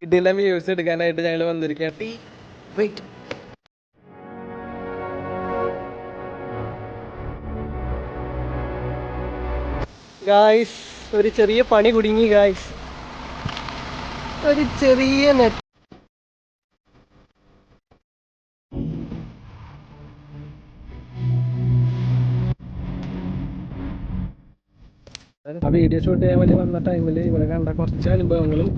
ഇതിലെ വ്യൂസ് എടുക്കാനായിട്ട് ഞങ്ങൾ വന്നിരിക്കുകയാണ്. ഗായ്സ്, ഒരു ചെറിയ പണി കുടുങ്ങി ഗായ്സ്. ഒരു ചെറിയ നെറ്റ്. ആ വീഡിയോ ഷൂട്ട് ചെയ്യാൻ വേണ്ടി വന്ന ടൈമിൽ ഇവിടെ കണ്ട കുറച്ച് അനുഭവങ്ങളും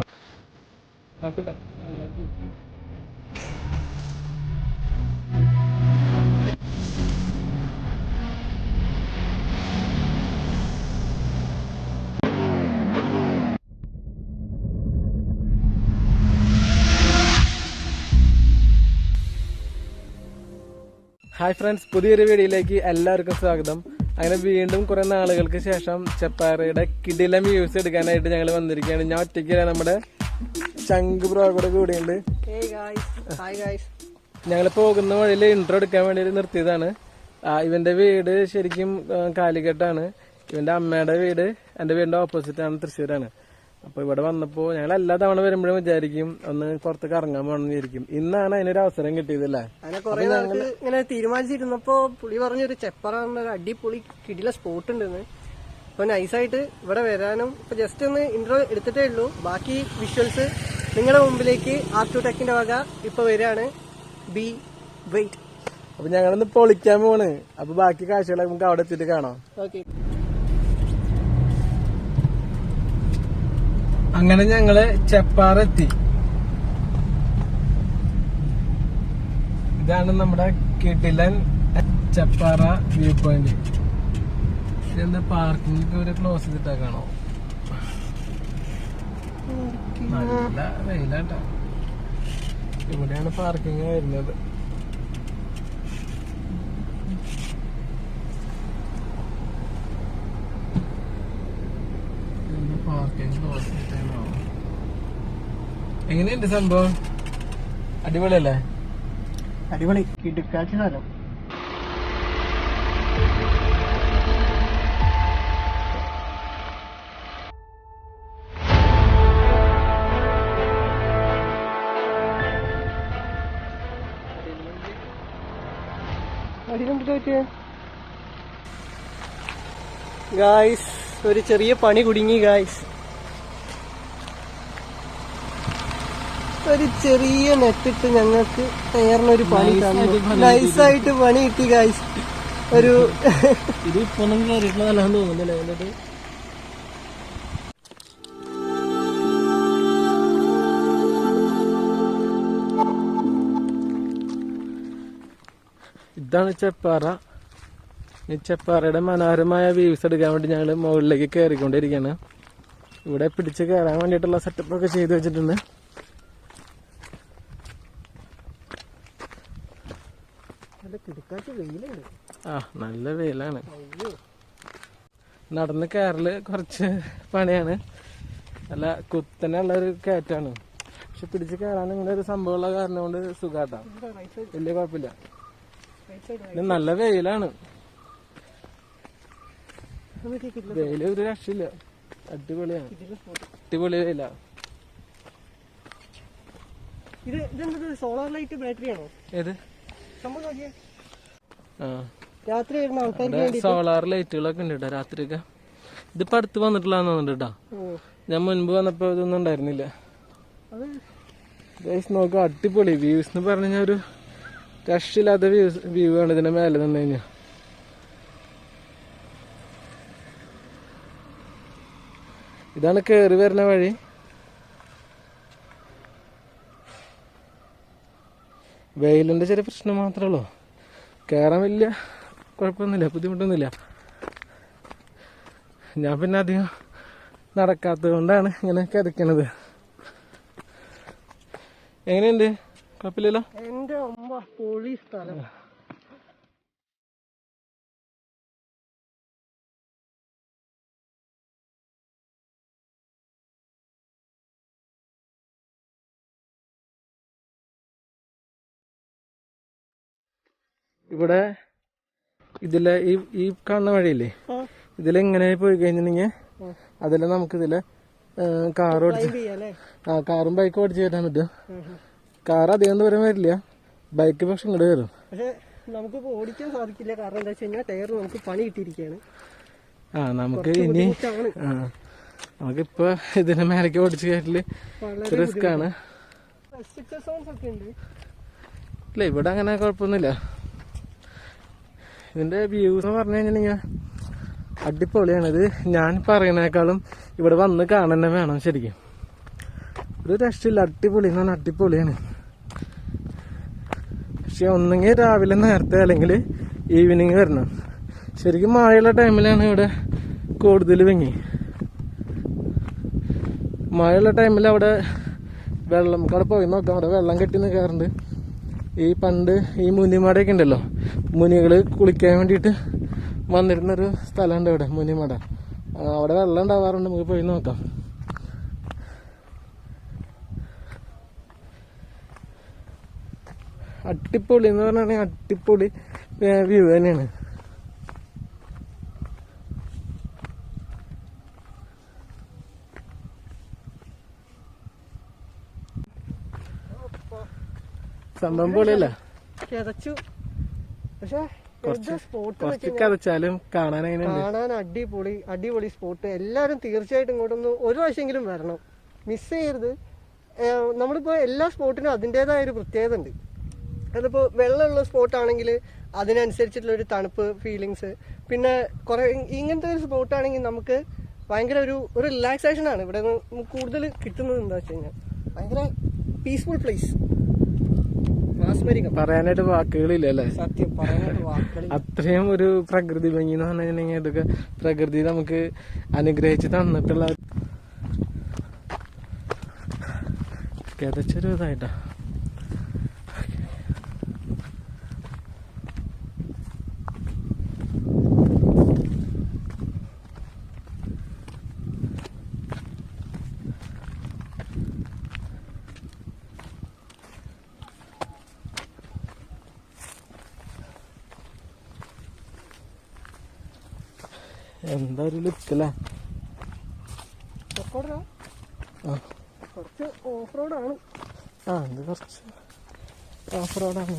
ഹായ് ഫ്രണ്ട്സ്, പുതിയൊരു വീഡിയോയിലേക്ക് എല്ലാവർക്കും സ്വാഗതം. അങ്ങനെ വീണ്ടും കുറെ നാളുകൾക്ക് ശേഷം ചെപ്പാറയുടെ കിടിലം വ്യൂസ് എടുക്കാനായിട്ട് ഞങ്ങൾ വന്നിരിക്കുകയാണ്. ഞാൻ ഒറ്റയ്ക്ക് നമ്മുടെ ചങ്ക് ബ്രോ കൂടെ കൂടിയുണ്ട്. ഞങ്ങൾ പോകുന്ന വഴിയിൽ ഇൻട്രോ എടുക്കാൻ വേണ്ടി നിർത്തിയതാണ്. ഇവന്റെ വീട് ശരിക്കും കാലിക്കട്ടാണ്. ഇവന്റെ അമ്മയുടെ വീട് എന്റെ വീടിന്റെ ഓപ്പോസിറ്റ് ആണ്, തൃശ്ശൂരാണ്. അപ്പൊ ഇവിടെ വന്നപ്പോ ഞങ്ങൾ എല്ലാ തവണ വരുമ്പോഴും വിചാരിക്കും ഒന്ന് പുറത്ത് കറങ്ങാൻ പോകണമെന്ന് വിചാരിക്കും. ഇന്നാണ് അതിനൊരു അവസരം കിട്ടിയതല്ലേ. ഇങ്ങനെ തീരുമാനിച്ചിരുന്നപ്പോ പുള്ളി പറഞ്ഞൊരു ചെപ്പാറ ഒരു അടിപൊളി കിടില സ്പോട്ട് ഉണ്ടെന്ന്. അപ്പൊ നൈസായിട്ട് ഇവിടെ വരാനും ഇപ്പൊ ജസ്റ്റ് ഒന്ന് ഇൻട്രോ എടുത്തിട്ടേ ഉള്ളൂ. ബാക്കി വിഷ്വൽസ് നിങ്ങളുടെ മുമ്പിലേക്ക് R2 ടെക്കിന്റെ വക ഇപ്പൊ വരികയാണ്. Be wait. അപ്പൊ ഞങ്ങളൊന്ന് പൊളിക്കാൻ പോണ്. അപ്പൊ ബാക്കി കാഴ്ചകളൊക്കെ നമുക്ക് അവിടെ എത്തിയിട്ട് കാണാം. ഓക്കെ. അങ്ങനെ ഞങ്ങള് ചെപ്പാറ എത്തി. ഇതാണ് നമ്മുടെ കിടിലൻ ചെപ്പാറ വ്യൂ പോയിന്റ്. ഇതെന്താ പാർക്കിംഗ് ഇവര് ക്ലോസ് ചെയ്തിട്ടാ കാണോ? നല്ല വെയിലാട്ടോ. ഇവിടെയാണ് പാർക്കിംഗ് വരുന്നത്. എങ്ങനെയുണ്ട് സംഭവം? അടിപൊളിയല്ലേ? അടിപൊളി കിടക്കാച്ച സ്ഥലം. ഗായ്സ്, ഒരു ചെറിയ പണി കുടുങ്ങി ഗായ്സ്. ഒരു ചെറിയ നെറ്റിട്ട് ഞങ്ങൾക്ക് നേർന്നൊരു പണി തന്നു. നൈസായിട്ട് പണി കിട്ടി ഗായ്സ്. ഒരു ഇത് ഇപ്പൊ കയറിയിട്ടുള്ളതല്ലാന്ന് തോന്നുന്നില്ലേ? എന്നിട്ട് ഇതാണ് ചെപ്പാറ. ഈ ചെപ്പാറയുടെ മനോഹരമായ വ്യൂസ് എടുക്കാൻ വേണ്ടി ഞങ്ങൾ മുകളിലേക്ക് കയറിക്കൊണ്ടിരിക്കുകയാണ്. ഇവിടെ പിടിച്ച് കയറാൻ വേണ്ടിയിട്ടുള്ള സെറ്റപ്പ് ഒക്കെ ചെയ്തു വെച്ചിട്ടുണ്ട്. നല്ല വെയിലാണ്. നടന്ന് കയറല് കുറച്ച് പണിയാണ്. നല്ല കുത്തനെയുള്ള ഒരു കയറ്റാണ്. പക്ഷെ പിടിച്ച് കയറാൻ ഇങ്ങനെ ഒരു സംഭവമുള്ള കാരണം കൊണ്ട് സുഖാട്ടാ, വലിയ കുഴപ്പമില്ല. നല്ല വെയിലാണ്. വെയില് ഒരു രക്ഷയില്ല. അടിപൊളിയാണ്. അടിപൊളി വെയിലാ. സോളാർ ലൈറ്റ് ബാറ്ററി ആണോ? ഏത് രാത്രി സോളാർ ലൈറ്റുകളൊക്കെ ഉണ്ട് കേട്ടോ രാത്രിയൊക്കെ. ഇതിപ്പോ അടുത്ത് വന്നിട്ടുള്ളതാന്ന് തോന്നുന്നുണ്ട് കേട്ടോ. ഞാൻ മുൻപ് വന്നപ്പോ ഇതൊന്നും ഉണ്ടായിരുന്നില്ല. നോക്കാം, അടിപൊളി വ്യൂസ് എന്ന് പറഞ്ഞാൽ ഒരു രക്ഷയില്ലാത്ത വ്യൂ ആണ് ഇതിന്റെ മേലെ നിന്ന് കഴിഞ്ഞാൽ. ഇതാണ് കേറി വരുന്ന വഴി. വെയിലിന്റെ ചെറിയ പ്രശ്നം മാത്രമേ ഉള്ളൂ. കയറാൻ വലിയ കുഴപ്പമൊന്നുമില്ല, ബുദ്ധിമുട്ടൊന്നുമില്ല. ഞാൻ പിന്നെ അധികം നടക്കാത്തത് കൊണ്ടാണ് ഇങ്ങനെ കിതക്കണത്. എങ്ങനെയുണ്ട്? കുഴപ്പമില്ലല്ലോ? എന്റെ അമ്മ പൊളി സ്ഥലം. ഇവിടെ ഇതിലെ ഈ കാണുന്ന വഴിയില്ലേ, ഇതിലെങ്ങനെ പോയി കഴിഞ്ഞിട്ടുണ്ടെങ്കിൽ അതില് നമുക്ക് ഇതില് കാർ ഓടിച്ച് കാറും ബൈക്കും ഓടിച്ച് കയറ്റാൻ പറ്റും. കാർ അധികം ദൂരം വരില്ല, ബൈക്ക് പക്ഷെ ഇങ്ങോട്ട് വരും. പക്ഷെ നമുക്കിപ്പോ ഓടിക്കാൻ സാധിക്കില്ല, കാരണം എന്താ വെച്ച് കഴിഞ്ഞാൽ ടയർ നമുക്ക് പണി കിട്ടിയിരിക്കുകയാണ്. നമുക്ക് ഇനി നമുക്കിപ്പോ ഇതിന്റെ മേലേക്ക് ഓടിച്ച് കയറ്റല് റിസ്ക് ആണ്. ഇല്ല, ഇവിടെ അങ്ങനെ കുഴപ്പമൊന്നുമില്ല. ഇതിന്റെ വ്യൂസ് എന്ന് പറഞ്ഞു കഴിഞ്ഞാൽ അടിപൊളിയാണ്. ഇത് ഞാൻ പറയുന്നേക്കാളും ഇവിടെ വന്ന് കാണാൻ വേണം ശരിക്കും. ഒരു രക്ഷയില്ല, അടിപൊളി എന്ന് പറഞ്ഞാൽ അടിപൊളിയാണ്. പക്ഷെ ഒന്നെങ്കിൽ രാവിലെ നേരത്തെ അല്ലെങ്കിൽ ഈവനിങ് വരണം. ശരിക്കും മഴയുള്ള ടൈമിലാണ് ഇവിടെ കൂടുതൽ ഭംഗി. മഴയുള്ള ടൈമിൽ അവിടെ വെള്ളം, നമുക്ക് അവിടെ പോയി നോക്കാം, അവിടെ വെള്ളം കെട്ടി നിൽക്കാറുണ്ട്. ഈ പണ്ട് ഈ മുനിമടയൊക്കെ ഉണ്ടല്ലോ, മുനികൾ കുളിക്കാൻ വേണ്ടിയിട്ട് വന്നിരുന്നൊരു സ്ഥലമുണ്ട് ഇവിടെ, മുനിമട. അവിടെ വെള്ളം ഉണ്ടാവാറുണ്ട്, നമുക്ക് പോയി നോക്കാം. അടിപൊളി എന്ന് പറഞ്ഞാൽ അടിപൊളി വ്യൂ തന്നെയാണ്. സംഭവം പൊളിയല്ല, പക്ഷെ കുറച്ച് കതച്ചാലും കാണാൻ അടിപൊളി സ്പോട്ട്. എല്ലാരും തീർച്ചയായിട്ടും ഇങ്ങോട്ടൊന്ന് ഒരു പ്രാവശ്യമെങ്കിലും വരണം, മിസ് ചെയ്യരുത്. നമ്മളിപ്പോ എല്ലാ സ്പോട്ടിനും അതിൻ്റെതായ ഒരു പ്രത്യേകത ഉണ്ട്. അതിപ്പോ വെള്ളമുള്ള സ്പോട്ടാണെങ്കിൽ അതിനനുസരിച്ചിട്ടുള്ള ഒരു തണുപ്പ് ഫീലിങ്സ്, പിന്നെ കുറെ ഇങ്ങനത്തെ ഒരു സ്പോട്ടാണെങ്കിൽ നമുക്ക് ഭയങ്കര ഒരു റിലാക്സേഷൻ ആണ് ഇവിടെ കൂടുതൽ കിട്ടുന്നത്. എന്താ വെച്ച് കഴിഞ്ഞാൽ ഭയങ്കര പീസ്ഫുൾ പ്ലേസ്. പറയാനായിട്ട് വാക്കുകളില്ല അല്ലേ? സത്യം, പറയാനായിട്ട് വാക്കുകളില്ല. അത്രയും ഒരു പ്രകൃതി ഭംഗി എന്ന് പറഞ്ഞു കഴിഞ്ഞാൽ ഇതൊക്കെ പ്രകൃതി നമുക്ക് അനുഗ്രഹിച്ച് തന്നിട്ടുള്ള കിതച്ചൊരു ഇതായിട്ടാ. എന്താ ഒരു ലുക്കല്ലേ? കുറച്ച് ഓഫ് റോഡാണ്. ഇത് കുറച്ച് ഓഫ് റോഡാണ്.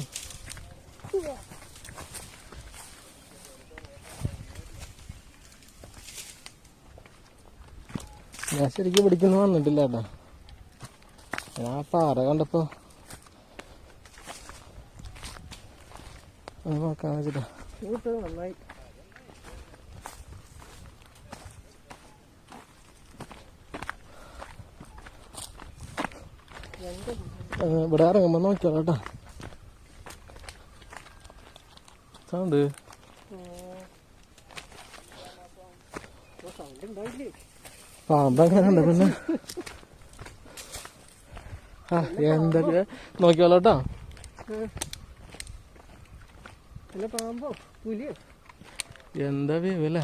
ഞാൻ ശരിക്കും പിടിക്കുന്നു വന്നിട്ടില്ല കേട്ടോ. ഞാൻ ആ പാറ കണ്ടപ്പോ നോക്കാൻ വെച്ചിട്ടാ. നന്നായി. ഇവിടെ ഇറങ്ങുമ്പോ നോക്കിയോളാം കേട്ടോ. സൗണ്ട് പാമ്പ് അങ്ങനെ ഉണ്ട്. പിന്നെ എന്തൊക്കെ നോക്കിയോളാം കേട്ടോ. പാമ്പോ പുലിയോ എന്താ വ്യൂ അല്ലേ?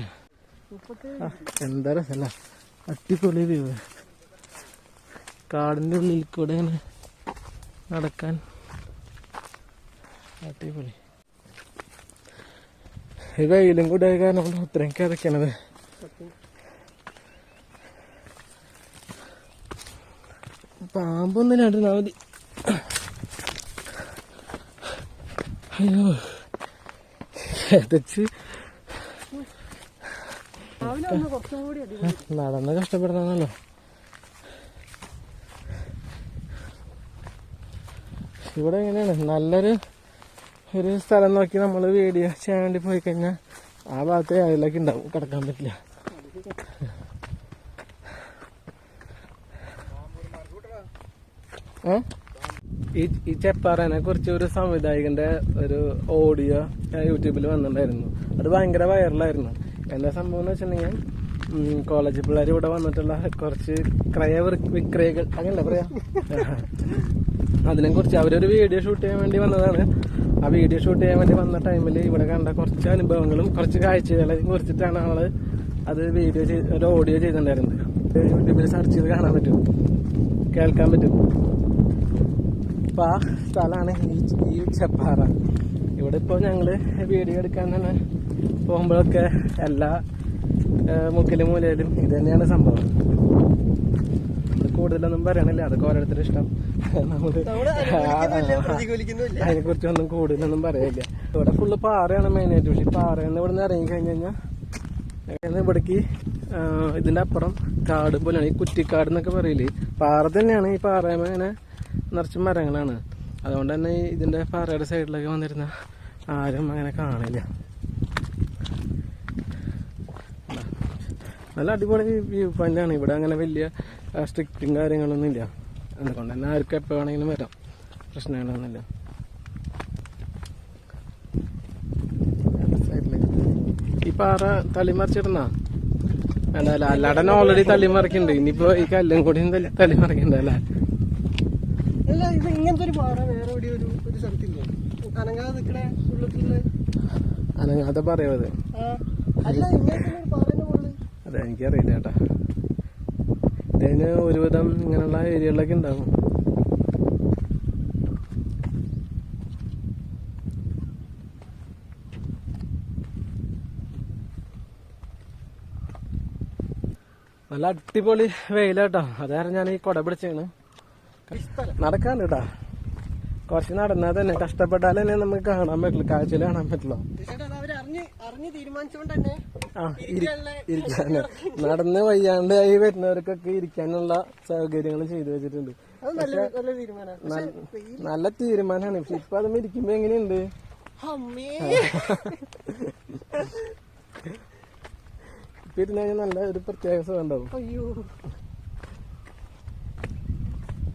എന്താ രസല്ലേ, അടിപൊളി വ്യൂ. കാടിൻ്റെ ഉള്ളിൽ കൂടെ ഇങ്ങനെ നടക്കാൻ അടിപൊളി. ഈ വെയിലും കൂടെ ആയ കാരണം അത്രയും കിതക്കണത്. പാമ്പൊന്നും രണ്ടിനാ മതി. അയ്യോ, കിതച്ച് നടന്ന് കഷ്ടപ്പെടണല്ലോ. ഇവിടെ എങ്ങനെയാണ്, നല്ലൊരു സ്ഥലം നോക്കി നമ്മൾ വീഡിയോ ചെയ്യാൻ വേണ്ടി പോയി കഴിഞ്ഞാൽ ആ ഭാഗത്ത് അതിലേക്ക് ഉണ്ടാവും, കിടക്കാൻ പറ്റില്ല. ഈ ചെപ്പാറനെ കുറിച്ച് ഒരു സംവിധായകന്റെ ഒരു ഓഡിയോ യൂട്യൂബിൽ വന്നിട്ടുണ്ടായിരുന്നു. അത് ഭയങ്കര വൈറലായിരുന്നു. എന്താ സംഭവം എന്ന് വെച്ചിട്ടുണ്ടെങ്കിൽ, കോളേജ് പിള്ളേർ ഇവിടെ വന്നിട്ടുള്ള കുറച്ച് വിക്രയകൾ അങ്ങനല്ല പറയാ, അതിനെ കുറിച്ച് അവരൊരു വീഡിയോ ഷൂട്ട് ചെയ്യാൻ വേണ്ടി വന്നതാണ്. ആ വീഡിയോ ഷൂട്ട് ചെയ്യാൻ വേണ്ടി വന്ന ടൈമിൽ ഇവിടെ കണ്ട കുറച്ച് അനുഭവങ്ങളും കുറച്ച് കാഴ്ചകളെയും കുറിച്ചിട്ടാണ് ആള് അത് ഒരു ഓഡിയോ ചെയ്തിട്ടുണ്ടായിരുന്നത്. യൂട്യൂബിൽ സെർച്ച് ചെയ്ത് കാണാൻ പറ്റും, കേൾക്കാൻ പറ്റും. അപ്പൊ ആ സ്ഥലമാണ് ഈ ചെപ്പാറ. ഇവിടെ ഇപ്പോൾ ഞങ്ങള് വീഡിയോ എടുക്കാൻ തന്നെ പോകുമ്പോഴൊക്കെ എല്ലാ മുക്കിലും മൂലയിലും ഇത് തന്നെയാണ് സംഭവം. കൂടുതലൊന്നും പറയണില്ല, അതൊക്കെ ഓരോരുത്തരുടെ ഇഷ്ടം. നമ്മള് അതിനെ കുറിച്ചൊന്നും കൂടുതലൊന്നും പറയില്ല. ഇവിടെ ഫുള്ള് പാറയാണ് മെയിനായിട്ട്. പക്ഷെ ഈ പാറയെന്ന് ഇവിടെ നിന്ന് ഇറങ്ങി കഴിഞ്ഞ് കഴിഞ്ഞാൽ ഇവിടേക്ക് ഇതിന്റെ അപ്പുറം കാട് പോലെയാണ്. ഈ കുറ്റിക്കാട് എന്നൊക്കെ പറയില്ലേ, പാറ തന്നെയാണ്. ഈ പാറയമ ഇങ്ങനെ നിറച്ച് മരങ്ങളാണ്. അതുകൊണ്ട് തന്നെ ഇതിന്റെ പാറയുടെ സൈഡിലൊക്കെ വന്നിരുന്ന ആരും അങ്ങനെ കാണില്ല. നല്ല അടിപൊളി വ്യൂ പോയിന്റ് ആണ്. ഇവിടെ അങ്ങനെ വലിയ സ്ട്രിക്റ്റും കാര്യങ്ങളൊന്നും ഇല്ല. അതുകൊണ്ട് തന്നെ ആർക്കും എപ്പോൾ വേണമെങ്കിലും വരാം, പ്രശ്നങ്ങളൊന്നുമില്ല. ഈ പാറ തള്ളിമറിച്ചിടുന്ന അല്ല, അല്ലാടൻ ഓൾറെഡി തള്ളിമറിക്കുന്നുണ്ട്. ഇനിയിപ്പോ ഈ കല്ലും കൂടി തള്ളിമറിക്കണ്ടല്ലേ? ഇത് ഇങ്ങനത്തെ ഒരു പാറ വേറെ ഒരു സ്ഥലത്തില്ല. അനങ്ങാതെ പറയുന്നത് അതെ, എനിക്കറിയില്ല ചേട്ടാ. ഇതിന് ഒരുവിധം ഇങ്ങനെയുള്ള ഏരിയകളിലൊക്കെ ഉണ്ടാകും. നല്ല അടിപൊളി വെയിലാട്ടോ. അതായത് ഞാൻ ഈ കൊട പിടിച്ചാണ് നടക്കാണ്ട് കേട്ടാ. കുറച്ച് നടന്നാൽ തന്നെ കഷ്ടപ്പെട്ടാൽ തന്നെ നമുക്ക് കാണാൻ പറ്റില്ല, കാഴ്ചയിൽ കാണാൻ പറ്റില്ല. ഇരിക്കാൻ നടന്ന് വയ്യാണ്ട് ആയി വരുന്നവർക്കൊക്കെ ഇരിക്കാനുള്ള സൗകര്യങ്ങളും ചെയ്തു വെച്ചിട്ടുണ്ട്. നല്ല തീരുമാനമാണ്. പക്ഷെ ഇപ്പൊ അതും ഇരിക്കുമ്പോ എങ്ങനെയുണ്ട്? ഇപ്പൊ ഇരുന്ന് കഴിഞ്ഞാൽ നല്ല ഒരു പ്രത്യേക സുഖം ഉണ്ടാവും.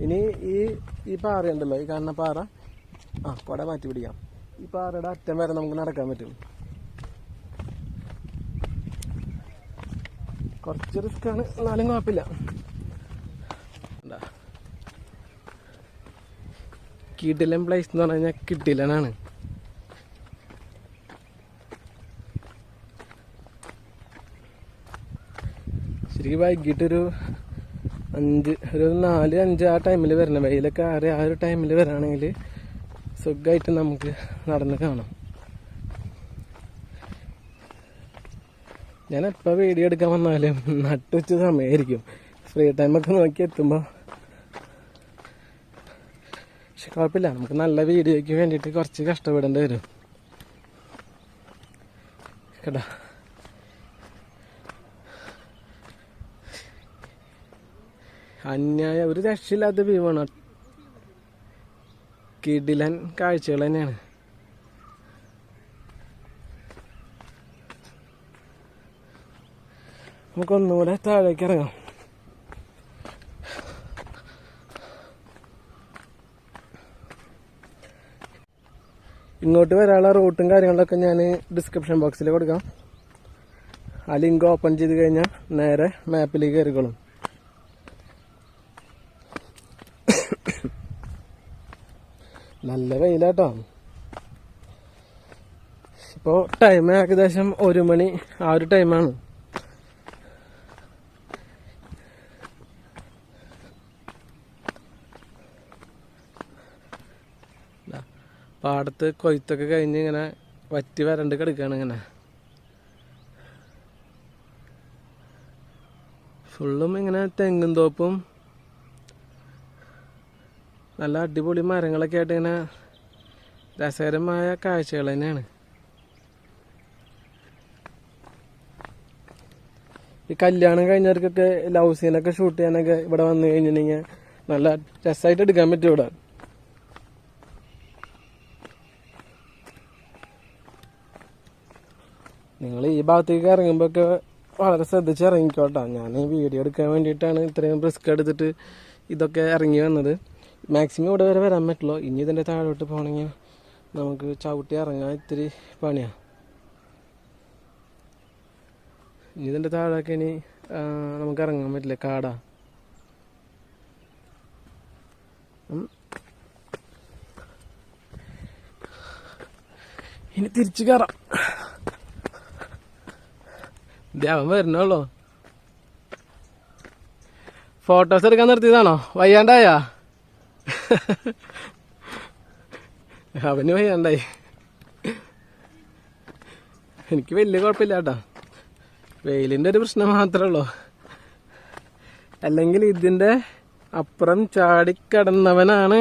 ഇനി ഈ പാറ ഉണ്ടല്ലോ, ഈ കാണുന്ന പാറ, കൊട മാറ്റി പിടിക്കാം. ഈ പാറയുടെ അറ്റം വരെ നമുക്ക് നടക്കാൻ പറ്റും. കുറച്ച് റിസ്ക് ആണ്, എന്നാലും കുഴപ്പമില്ല. കിടിലൻ പ്ലേസ് എന്ന് പറഞ്ഞു കഴിഞ്ഞാൽ കിടിലനാണ്. ശരിക്കും വൈകിട്ടൊരു 4-5 ആ ടൈമിൽ വരണം. വെയിലൊക്കെ ആ ഒരു ടൈമിൽ വരാണെങ്കിൽ സുഖമായിട്ട് നമുക്ക് നടന്ന് കാണാം. ഞാൻ എപ്പോൾ വീഡിയോ എടുക്കാൻ വന്നാലും നട്ടുവെച്ച സമയമായിരിക്കും. ഫ്രീ ടൈമൊക്കെ നോക്കി എത്തുമ്പോൾ. പക്ഷെ കുഴപ്പമില്ല, നമുക്ക് നല്ല വീഡിയോയ്ക്ക് വേണ്ടിയിട്ട് കുറച്ച് കഷ്ടപ്പെടേണ്ടി വരും കേട്ടാ. അന്യായ ഒരു രക്ഷയില്ലാത്ത വ്യൂ ആണ്. കിടിലൻ കാഴ്ചകൾ തന്നെയാണ്. നമുക്കൊന്നുകൂടെ താഴേക്ക് ഇറങ്ങാം. ഇങ്ങോട്ട് വരാനുള്ള റൂട്ടും കാര്യങ്ങളൊക്കെ ഞാൻ ഡിസ്ക്രിപ്ഷൻ ബോക്സിൽ കൊടുക്കാം. ആ ലിങ്ക് ഓപ്പൺ ചെയ്ത് കഴിഞ്ഞാൽ നേരെ മാപ്പിലേക്ക് കയറിക്കോളും. നല്ല വെയിലാട്ടോ. ഇപ്പോ ടൈം ഏകദേശം 1 മണി ആ ഒരു ടൈമാണ്. പാടത്ത് കൊയ്ത്തൊക്കെ കഴിഞ്ഞ് ഇങ്ങനെ വറ്റി വരണ്ട് കിടക്കുകയാണ്. ഇങ്ങനെ ഫുള്ളും ഇങ്ങനെ തെങ്ങും തോപ്പും നല്ല അടിപൊളി മരങ്ങളൊക്കെ ആയിട്ട് ഇങ്ങനെ രസകരമായ കാഴ്ചകൾ തന്നെയാണ്. ഈ കല്യാണം കഴിഞ്ഞവർക്കൊക്കെ ലവ് സീനൊക്കെ ഷൂട്ട് ചെയ്യാനൊക്കെ ഇവിടെ വന്നു കഴിഞ്ഞിട്ടുണ്ടെങ്കിൽ നല്ല രസമായിട്ട് എടുക്കാൻ പറ്റും ഇവിടെ. നിങ്ങൾ ഈ ഭാഗത്തേക്ക് ഇറങ്ങുമ്പോഴൊക്കെ വളരെ ശ്രദ്ധിച്ച് ഇറങ്ങിക്കോട്ടോ. ഞാൻ ഈ വീഡിയോ എടുക്കാൻ വേണ്ടിയിട്ടാണ് ഇത്രയും റിസ്ക് എടുത്തിട്ട് ഇതൊക്കെ ഇറങ്ങി വന്നത്. മാക്സിമം ഇവിടെ വരെ വരാൻ പറ്റുള്ളൂ. ഇനി ഇതിൻ്റെ താഴോട്ട് പോകണമെങ്കിൽ നമുക്ക് ചവിട്ടി ഇറങ്ങാൻ ഇത്തിരി പണിയാണ്. ഇനി ഇതിൻ്റെ താഴേക്ക് ഇനി നമുക്ക് ഇറങ്ങാൻ പറ്റില്ല, കാടാ. ഇനി തിരിച്ചു കയറാം. അവൻ വരണല്ലോ. ഫോട്ടോസ് എടുക്കാൻ നിർത്തിയതാണോ? വയ്യാണ്ടായാ? അവന് വയ്യാണ്ടായി. എനിക്ക് വലിയ കുഴപ്പമില്ല കേട്ടോ. വെയിലിൻ്റെ ഒരു പ്രശ്നം മാത്രമേ ഉള്ളൂ. അല്ലെങ്കിൽ ഇതിൻ്റെ അപ്പുറം ചാടിക്കടന്നവനാണ്.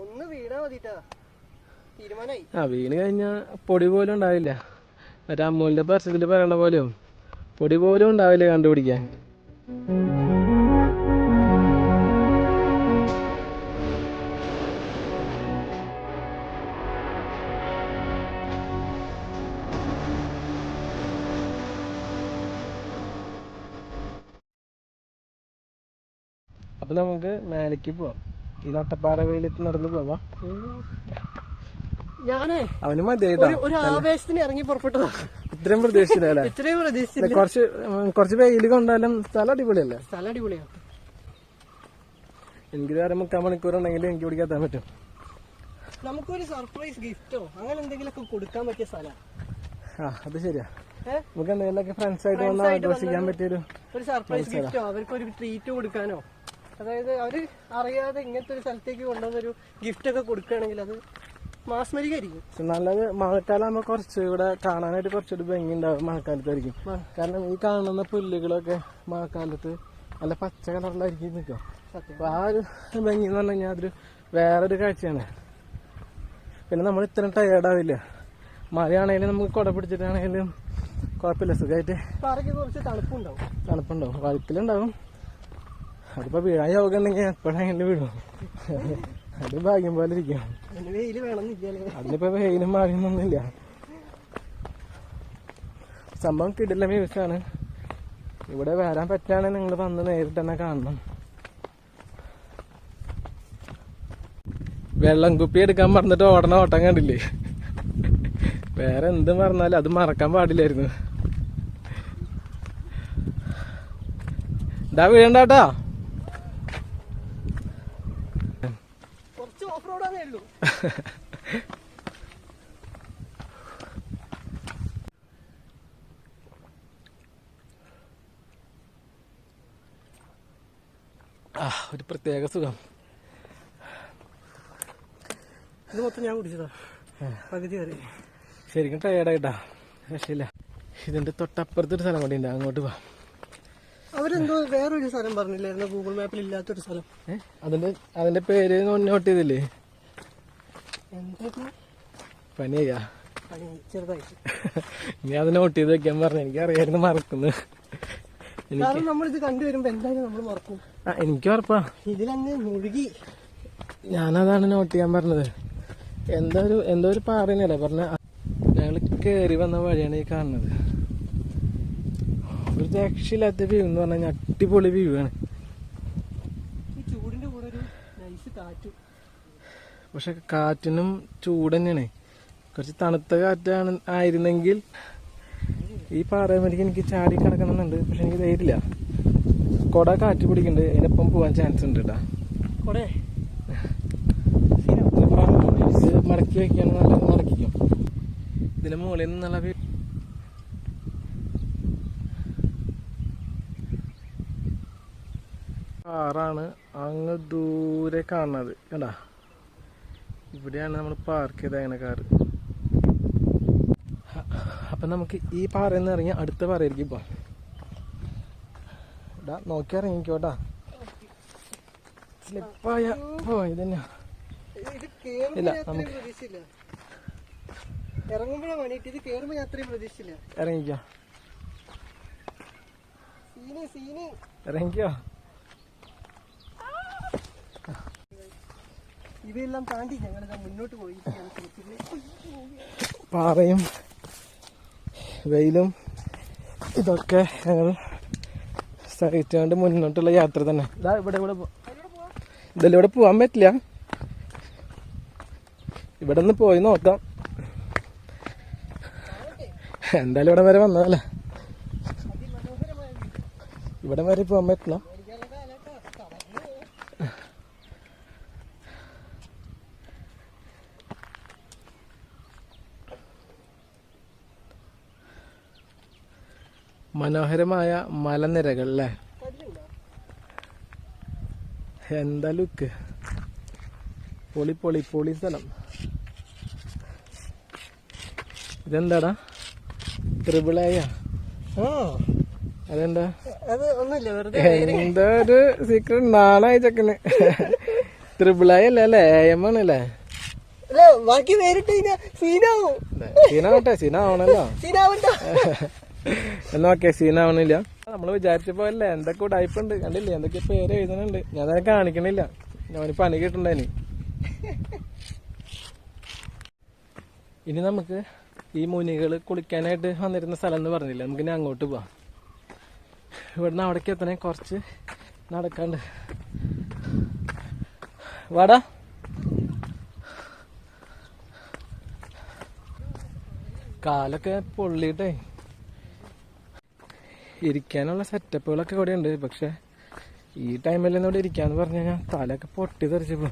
ഒന്ന് വീണാ മതിട്ടാ, തീരുമാനായി. വീണ് കഴിഞ്ഞാ പൊടി പോലും ഉണ്ടാവില്ല. മറ്റേ അമ്മൂലിന്റെ പരസ്യത്തില് പറയണ പോലെയോ പൊടി പോലും ഉണ്ടാവില്ല കണ്ടുപിടിക്കാൻ. അപ്പൊ നമുക്ക് മേലേക്ക് പോവാം. ഈ നട്ടപ്പാറ വെയിലത്ത് നടന്ന് പോവാം. ഞാനേ അവന് മതിയായിട്ടാ, ഒരു ആവേശത്തിന് ഇറങ്ങി പുറപ്പെട്ടതാ. ഇത്രയും പ്രതീക്ഷിച്ചില്ല. ഇത്രയും പ്രതീക്ഷിച്ചില്ല. കുറച്ച് വെയിൽ കൊണ്ടാലും സ്ഥലം അടിപൊളിയല്ലേ? സ്ഥലം അടിപൊളിയാണ്. എനിക്ക് വേറെ 3/4 മണിക്കൂർ ഉണ്ടെങ്കിൽ എനിക്ക് ഇവിടെ എത്താൻ പറ്റും. നമുക്കൊരു സർപ്രൈസ് ഗിഫ്റ്റോ അങ്ങനെ എന്തെങ്കിലുമൊക്കെ കൊടുക്കാൻ പറ്റിയ സ്ഥലം. അത് ശരിയാ. നമുക്ക് എന്തെങ്കിലുമൊക്കെ ഫ്രണ്ട്സ് ആയിട്ട് വന്ന് ആഘോഷിക്കാൻ പറ്റിയൊരു സർപ്രൈസ് ഗിഫ്റ്റോ അവർക്ക് ഒരു ട്രീറ്റ് കൊടുക്കാനോ, അതായത് അവര് അറിയാതെ ഇങ്ങനത്തെ ഒരു സ്ഥലത്തേക്ക് കൊണ്ടുവന്നൊരു ഗിഫ്റ്റ് ഒക്കെ കൊടുക്കുകയാണെങ്കിൽ അത് മാസ്മരികായിരിക്കും. നല്ലത് മഴക്കാലമാകുമ്പോൾ കുറച്ചുകൂടെ കാണാനായിട്ട് കുറച്ചുകൂടി ഭംഗി ഉണ്ടാവും മഴക്കാലത്തായിരിക്കും. കാരണം ഈ കാണുന്ന പുല്ലുകളൊക്കെ മഴക്കാലത്ത് നല്ല പച്ച കളറിലായിരിക്കും നിൽക്കുക. അപ്പൊ ആ ഒരു ഭംഗി എന്ന് പറഞ്ഞു കഴിഞ്ഞാൽ അതൊരു വേറൊരു കാഴ്ചയാണ്. പിന്നെ നമ്മൾ ഇത്രയും ടയേർഡാവില്ല. മഴയാണെങ്കിലും നമുക്ക് കുട പിടിച്ചിട്ടാണെങ്കിലും കുഴപ്പമില്ല, സുഖമായിട്ട്. കുറച്ച് തണുപ്പുണ്ടാവും, വഴുക്കലുണ്ടാവും. അതിപ്പോ വീഴാൻ യോഗ ഉണ്ടെങ്കിൽ എപ്പോഴെങ്കിലും വീഴും. അത് ഭാഗ്യം പോലെ ഇരിക്കും. അതിനിപ്പോ വെയിലും മഴയൊന്നുമില്ല. സംഭവം കിടിലം വ്യൂസാണ്. ഇവിടെ വരാൻ പറ്റുകയാണെങ്കിൽ നിങ്ങൾ വന്ന് നേരിട്ട് തന്നെ കാണണം. വെള്ളം കുപ്പി എടുക്കാൻ പറഞ്ഞിട്ട് ഓടണ ഓട്ടം കണ്ടില്ലേ? വേറെ എന്ത് പറഞ്ഞാലും അത് മറക്കാൻ പാടില്ലായിരുന്നു. ഇതാ വീഴണ്ടാട്ടാ. ഒരു പ്രത്യേക സുഖം. ഇത് മൊത്തം ഞാൻ കുടിച്ചതാ, പകുതി വരെ. ശരിക്കും ടയേർഡായിട്ടാ, രക്ഷയില്ല. ഇതിന്റെ തൊട്ടപ്പുറത്തൊരു സ്ഥലം കൂടി ഉണ്ട്, അങ്ങോട്ട് പോവാം. അവരെന്തോ വേറൊരു സ്ഥലം പറഞ്ഞില്ലായിരുന്നു, ഗൂഗിൾ മാപ്പിൽ ഇല്ലാത്തൊരു സ്ഥലം. അതിന്റെ പേര് നോട്ട് ചെയ്തില്ലേ? പനിയാ ചെറുതായിട്ട്. ഇനി അത് നോട്ട് ചെയ്ത് വെക്കാൻ പറഞ്ഞു. എനിക്ക് അറിയായിരുന്നു മറക്കുന്നു. നമ്മളിത് കണ്ടുവരുമ്പോ എന്തായാലും നമ്മൾ മറക്കും. എനിക്ക് ഉറപ്പാ. ഇതിലങ്ങ് മുഴുകി. ഞാനതാണ് നോട്ട് ചെയ്യാൻ പറഞ്ഞത്. എന്തോ ഒരു പാറയല്ലേ പറഞ്ഞ. ഞങ്ങൾ കേറി വന്ന വഴിയാണ് ഈ കാണുന്നത്. ഒരു രക്ഷയില്ലാത്ത വ്യൂ എന്ന് പറഞ്ഞാൽ അടിപൊളി വ്യൂ ആണ്. ചൂടിന്റെ കൂടെ ഒരു നൈസ് കാറ്റും. പക്ഷെ കാറ്റിനും ചൂട് തന്നെയാണ്. കുറച്ച് തണുത്ത കാറ്റാണ് ആയിരുന്നെങ്കിൽ ഈ പാറമേലേക്ക് എനിക്ക് ചാടി കിടക്കണമെന്നുണ്ട്. പക്ഷെ എനിക്ക് ധൈര്യമില്ല. കൊട കാറ്റ് പിടിക്കുന്നുണ്ട്, അതിനൊപ്പം പോവാൻ ചാൻസ് ഉണ്ട് കേട്ടാ. മടക്കി വെക്കാണ്, നല്ല മടക്കിക്കും. ഇതിന് മുകളിൽ നിന്നുള്ള കാറാണ് അങ്ങ് ദൂരെ കാണുന്നത് കണ്ടാ. ഇവിടെയാണ് നമ്മൾ പാർക്ക് ചെയ്തേക്കണ കാറ്. അപ്പൊ നമുക്ക് ഈ പാറയിൽ നിന്ന് ഇറങ്ങി അടുത്ത പാറയിലേക്ക് പോവാം. നോക്കി ഇറങ്ങിക്കോട്ടാ. സ്ലിപ്പായ ഇതന്നെ. ഇല്ല, നമുക്ക് ഇറങ്ങിക്കോ, ഇറങ്ങിക്കോ. ഇവയെല്ലാം താണ്ടി ഞങ്ങൾ മുന്നോട്ട് പോയി. പാറയും വെയിലും ഇതൊക്കെ ഞങ്ങൾ സഹിച്ചുകൊണ്ട് മുന്നോട്ടുള്ള യാത്ര തന്നെ. ഇതിലൂടെ പോവാൻ പറ്റില്ല. ഇവിടെ നിന്ന് പോയി നോക്കാം. എന്തായാലും ഇവിടെ വരെ വന്നതല്ലേ, ഇവിടെ വരെ പോകാൻ പറ്റില്ല. മനോഹരമായ മലനിരകൾ അല്ലേ? എന്താ ലുക്ക്. പൊളി സ്ഥലം. ഇതെന്താടാ, ത്രിപിളായ? അതെന്താ? അത് ഒന്നുമില്ല, വെറുതെ എന്താ ഒരു സീക്രട്ട്? നാണായി ചെക്കന്. ത്രിപിളായി അല്ലേ? AM ആണല്ലേ? അല്ല, ബാക്കി നേരിട്ട് സീനാവും. സീനാവട്ടെ, സീനാവണല്ലോ. സീനാവണ്ട. എന്നാ ഓക്കെ, സീനാവണില്ല. നമ്മള് വിചാരിച്ചപ്പോ അല്ലേ എന്തൊക്കെ ഉടായ്പുണ്ട്, കണ്ടില്ലേ? എന്തൊക്കെ പേര് എഴുതണുണ്ട്. ഞാൻ തന്നെ കാണിക്കണില്ല, ഞാൻ പണി കിട്ടണ്ടായിന്. ഇനി നമുക്ക് ഈ മുനികള് കുളിക്കാനായിട്ട് വന്നിരുന്ന സ്ഥലം എന്ന് പറഞ്ഞില്ല, നമുക്കിനി അങ്ങോട്ട് പോവാം. ഇവിടുന്ന് അവിടേക്ക് എത്തണേ കുറച്ച് നടക്കാണ്ട്. വാടാ. കാലൊക്കെ പൊള്ളിയിട്ടേ. ഇരിക്കാനുള്ള സെറ്റപ്പുകളൊക്കെ ഇവിടെ ഉണ്ട്, പക്ഷെ ഈ ടൈമിൽ ഇവിടെ ഇരിക്കാന്ന് പറഞ്ഞു കഴിഞ്ഞാൽ തലയൊക്കെ പൊട്ടി തെറിച്ചപ്പോ.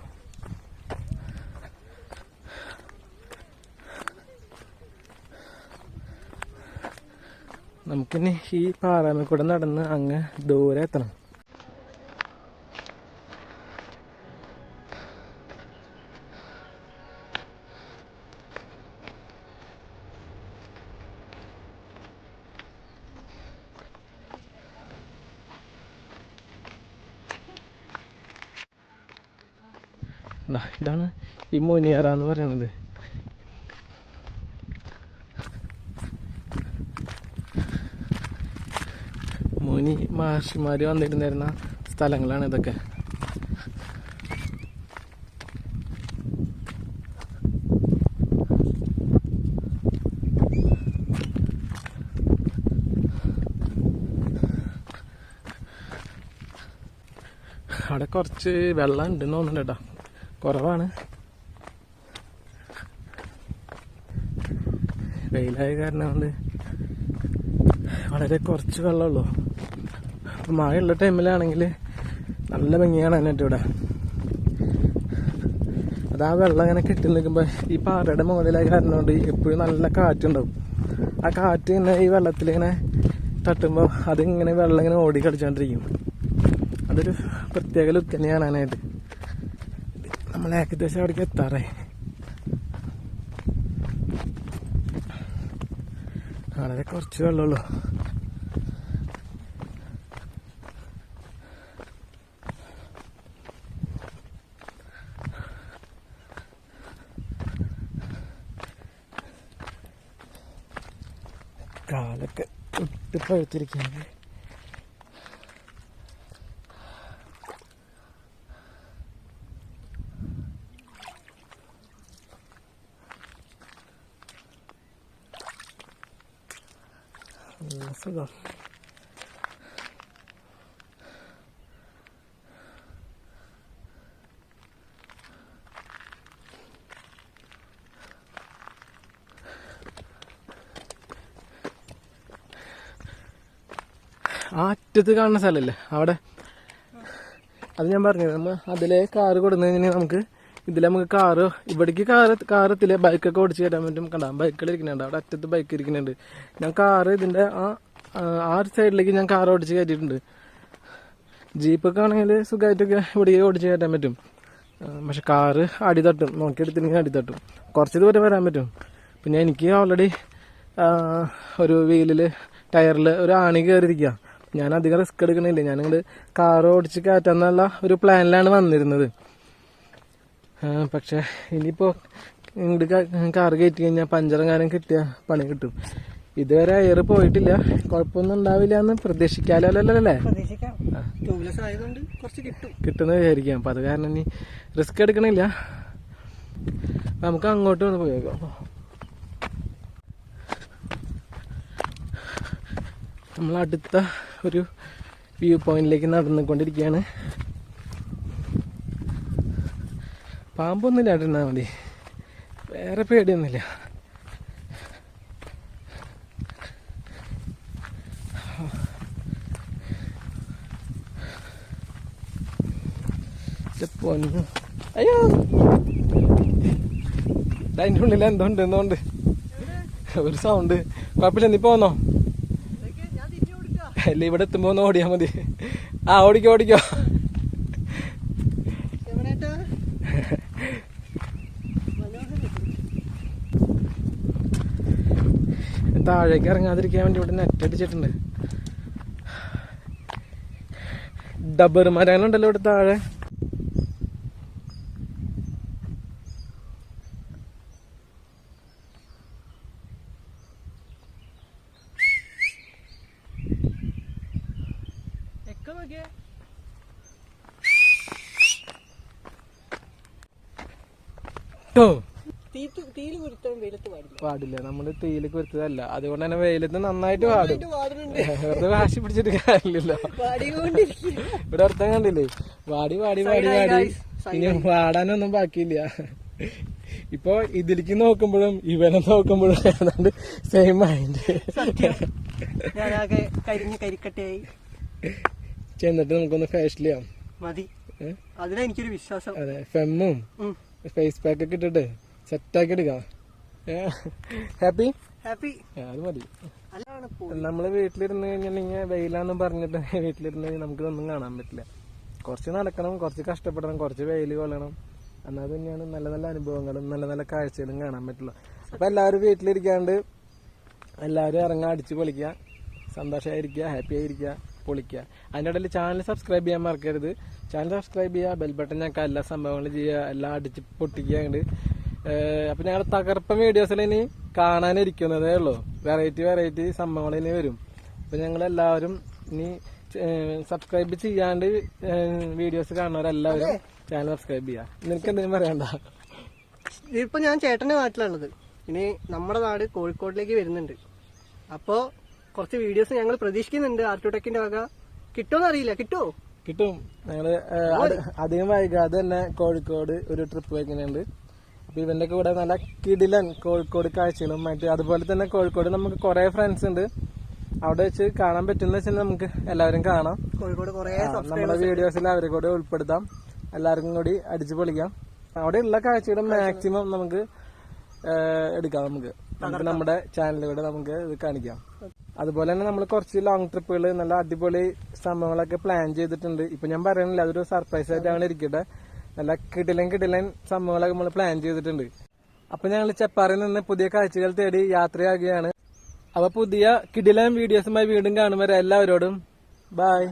നമുക്കിനി ഈ പാറാമ കൂടെ നടന്ന് അങ്ങ് ദൂരെ എത്തണം. ഇതാണ് ഈ മുനിയറ എന്ന് പറയുന്നത്. മുനി മഹർഷിമാര് വന്നിരുന്നിരുന്ന സ്ഥലങ്ങളാണ് ഇതൊക്കെ. അവിടെ കുറച്ച് വെള്ളം ഉണ്ടെന്ന് തോന്നുന്നുണ്ട് കേട്ടോ, കുറവാണ്. വെയിലായ കാരണം കൊണ്ട് വളരെ കുറച്ച് വെള്ളമുള്ളൂ. അപ്പം മഴയുള്ള ടൈമിലാണെങ്കിൽ നല്ല ഭംഗിയാണ് അതിനായിട്ട് ഇവിടെ. അത് ആ വെള്ളം ഇങ്ങനെ കെട്ടി നിൽക്കുമ്പോൾ ഈ പാറയുടെ മുകളിലായ കാരണം കൊണ്ട് എപ്പോഴും നല്ല കാറ്റുണ്ടാവും. ആ കാറ്റ് ഇങ്ങനെ ഈ വെള്ളത്തിൽ ഇങ്ങനെ തട്ടുമ്പോൾ അതിങ്ങനെ വെള്ളം ഇങ്ങനെ ഓടി കളിച്ചുകൊണ്ടിരിക്കും. അതൊരു പ്രത്യേക ലുക്ക് തന്നെ കാണാനായിട്ട്. നമ്മൾ ഏകദേശം അവിടേക്ക് എത്താറേ. വളരെ കുറച്ച് വെള്ളമുള്ളൂ. കാലൊക്കെ ഇട്ട് പഴുത്തിരിക്കുന്നത്. സുഖം. ആ അറ്റത്ത് കാണുന്ന സ്ഥലമല്ലേ അവിടെ, അത് ഞാൻ പറഞ്ഞത്. നമ്മൾ അതിലെ കാറ് കൊടുന്നു കഴിഞ്ഞാൽ നമുക്ക് ഇതിൽ നമുക്ക് കാറ് ഇവിടേക്ക് കാറെത്തില്ലേ, ബൈക്കൊക്കെ ഓടിച്ച് കയറ്റാൻ പറ്റും. കണ്ടാ ബൈക്കുകൾ ഇരിക്കുന്നുണ്ട് അവിടെ, അറ്റത്ത് ബൈക്ക് ഇരിക്കുന്നുണ്ട്. ഞാൻ കാറ് ഇതിൻ്റെ ആ ഒരു സൈഡിലേക്ക് ഞാൻ കാർ ഓടിച്ച് കയറ്റിയിട്ടുണ്ട്. ജീപ്പൊക്കെ ആണെങ്കിൽ സുഖമായിട്ടൊക്കെ ഇവിടേക്ക് ഓടിച്ച് കയറ്റാൻ പറ്റും. പക്ഷെ കാറ് അടി തട്ടും, നോക്കിയെടുത്തില്ലെങ്കിൽ അടി തട്ടും. കുറച്ച് ദൂരെ വരാൻ പറ്റും. പിന്നെ എനിക്ക് ഓൾറെഡി ഒരു വീലിൽ ടയറിൽ ഒരു ആണി കയറിയിരിക്കുക. ഞാൻ അധികം റിസ്ക് എടുക്കണില്ല. ഞാനിങ്ങോട്ട് കാർ ഓടിച്ച് കയറ്റാന്നുള്ള ഒരു പ്ലാനിലാണ് വന്നിരുന്നത്. പക്ഷെ ഇനിയിപ്പോൾ ഇങ്ങോട്ട് കാറ് കയറ്റി കഴിഞ്ഞാൽ പഞ്ചറെങ്ങാനും കിട്ടിയ പണി കിട്ടും. ഇതുവരെ എയർ പോയിട്ടില്ല, കുഴപ്പമൊന്നും ഉണ്ടാവില്ല എന്ന് പ്രതീക്ഷിക്കാലോ അല്ലേ? കിട്ടുന്ന വിചാരിക്കാം. അപ്പം അത് കാരണം ഇനി റിസ്ക് എടുക്കണില്ല. നമുക്ക് അങ്ങോട്ട് വന്ന് പോയേക്കാം. നമ്മൾ അടുത്ത ഒരു വ്യൂ പോയിന്റിലേക്ക് നടന്നുകൊണ്ടിരിക്കുകയാണ്. പാമ്പൊന്നുമില്ല, ഇരുന്നാൽ മതി, വേറെ പേടിയൊന്നുമില്ല. പൊന്നു, അയ്യോ അതിൻ്റെ ഉള്ളിൽ എന്തുണ്ട് ഒരു സൗണ്ട്. കുഴപ്പമില്ല, നീ പോന്നോ? അല്ല, ഇവിടെ എത്തുമ്പോ ഒന്ന് ഓടിയാ മതി. ഓടിക്കോ. താഴേക്ക് ഇറങ്ങാതിരിക്കാൻ വേണ്ടി ഇവിടെ നെറ്റ് അടിച്ചിട്ടുണ്ട്. ഡബ്ബർ മരങ്ങളുണ്ടല്ലോ ഇവിടെ താഴെ. തീയിൽ കുരുത്താൻ വെയിലത്ത് പാടില്ല, നമ്മള് തീയിൽ കുരുത്തതല്ല, അതുകൊണ്ട് തന്നെ വെയിലത്ത് നന്നായിട്ട് പാടും. വെറുതെ വാശി പിടിച്ചിട്ട് കാര്യമില്ലല്ലോ. ഇവിടെ അർത്ഥം കണ്ടില്ലേ, വാടി വാടി വാടി വാടി ഇനി പാടാനൊന്നും ബാക്കിയില്ല. ഇപ്പൊ ഇതിലേക്ക് നോക്കുമ്പോഴും ഇവനെ നോക്കുമ്പോഴും ഏതാണ്ട് സെയിം മൈൻഡ്. കരിക്കട്ടയായി ചെന്നിട്ട് നമുക്കൊന്ന് ഫേഷ്യൽ ചെയ്യാം മതി, അതിലെനിക്കൊരു വിശ്വാസം. അതെ, ഫെമ്മും ഫേസ് പാക്ക് ഒക്കെ ഇട്ടിട്ട് സെറ്റാക്കി എടുക്കാം. ഹാപ്പി ഹാപ്പി അത് മതി. നമ്മള് വീട്ടിലിരുന്ന് കഴിഞ്ഞിട്ടുണ്ടെങ്കിൽ വെയിലാന്നും പറഞ്ഞിട്ട് വീട്ടിലിരുന്ന് നമുക്കിതൊന്നും കാണാൻ പറ്റില്ല. കുറച്ച് നടക്കണം, കുറച്ച് കഷ്ടപ്പെടണം, കുറച്ച് വെയിൽ കൊള്ളണം. എന്നാൽ തന്നെയാണ് നല്ല നല്ല അനുഭവങ്ങളും നല്ല നല്ല കാഴ്ചകളും കാണാൻ പറ്റുള്ളൂ. അപ്പൊ എല്ലാവരും വീട്ടിലിരിക്കാണ്ട് എല്ലാവരും ഇറങ്ങാൻ അടിച്ച് പൊളിക്കുക, സന്തോഷമായിരിക്കുക, ഹാപ്പി ആയിരിക്കുക, പൊളിക്കുക. അതിൻ്റെ ഇടയിൽ ചാനൽ സബ്സ്ക്രൈബ് ചെയ്യാൻ മറക്കരുത്. ചാനൽ സബ്സ്ക്രൈബ് ചെയ്യുക, ബെൽ ബട്ടൺ ഞങ്ങൾക്ക് എല്ലാ സംഭവങ്ങളും ചെയ്യുക, എല്ലാം അടിച്ച് പൊട്ടിക്കാണ്ട്. അപ്പൊ ഞങ്ങൾ തകർപ്പൻ വീഡിയോസിൽ ഇനി കാണാനിരിക്കുന്നതേ ഉള്ളൂ. വെറൈറ്റി സംഭവങ്ങൾ ഇനി വരും. അപ്പൊ ഞങ്ങളെല്ലാവരും ഇനി സബ്സ്ക്രൈബ് ചെയ്യാണ്ട് വീഡിയോസ് കാണുന്നവരെല്ലാവരും ചാനൽ സബ്സ്ക്രൈബ് ചെയ്യുക. നിനക്ക് എന്തെങ്കിലും പറയണ്ട? ഇപ്പൊ ഞാൻ ചേട്ടന്റെ നാട്ടിലാണുള്ളത്. ഇനി നമ്മുടെ നാട് കോഴിക്കോടിലേക്ക് വരുന്നുണ്ട്. അപ്പോ കുറച്ച് വീഡിയോസ് ഞങ്ങൾ പ്രതീക്ഷിക്കുന്നുണ്ട്. ആർട്ടുടെക്കിന്റെ വക കിട്ടുമെന്ന് അറിയില്ല. കിട്ടും. ഞങ്ങള് അധികം വൈകാതെ തന്നെ കോഴിക്കോട് ഒരു ട്രിപ്പ് വയ്ക്കുന്നുണ്ട്. അപ്പൊ ഇവന്റെ കൂടെ നല്ല കിടിലൻ കോഴിക്കോട് കാഴ്ചകളും മറ്റു അതുപോലെ തന്നെ കോഴിക്കോട് നമുക്ക് കുറെ ഫ്രണ്ട്സ് ഉണ്ട്. അവിടെ വെച്ച് കാണാൻ പറ്റുന്ന വെച്ചാൽ നമുക്ക് എല്ലാവരും കാണാം. കോഴിക്കോട് നമ്മുടെ വീഡിയോസിൽ അവരെ കൂടെ ഉൾപ്പെടുത്താം. എല്ലാവർക്കും കൂടി അടിച്ചു പൊളിക്കാം. അവിടെ ഉള്ള കാഴ്ചകളും മാക്സിമം നമുക്ക് എടുക്കാം. നമുക്ക് നമ്മുടെ ചാനലിലൂടെ നമുക്ക് ഇത് കാണിക്കാം. അതുപോലെ തന്നെ നമ്മൾ കുറച്ച് ലോങ് ട്രിപ്പുകൾ നല്ല അടിപൊളി സംഭവങ്ങളൊക്കെ പ്ലാൻ ചെയ്തിട്ടുണ്ട്. ഇപ്പൊ ഞാൻ പറയണില്ല, അതൊരു സർപ്രൈസ് ആയിട്ടാണ് ഇരിക്കട്ടെ. നല്ല കിടിലൻ സംഭവങ്ങളൊക്കെ നമ്മൾ പ്ലാൻ ചെയ്തിട്ടുണ്ട്. അപ്പൊ ഞങ്ങൾ ചെപ്പാറിൽ നിന്ന് പുതിയ കാഴ്ചകൾ തേടി യാത്രയാകുകയാണ്. അപ്പൊ പുതിയ കിടിലൻ വീഡിയോസുമായി വീണ്ടും കാണും വരെ എല്ലാവരോടും ബൈ.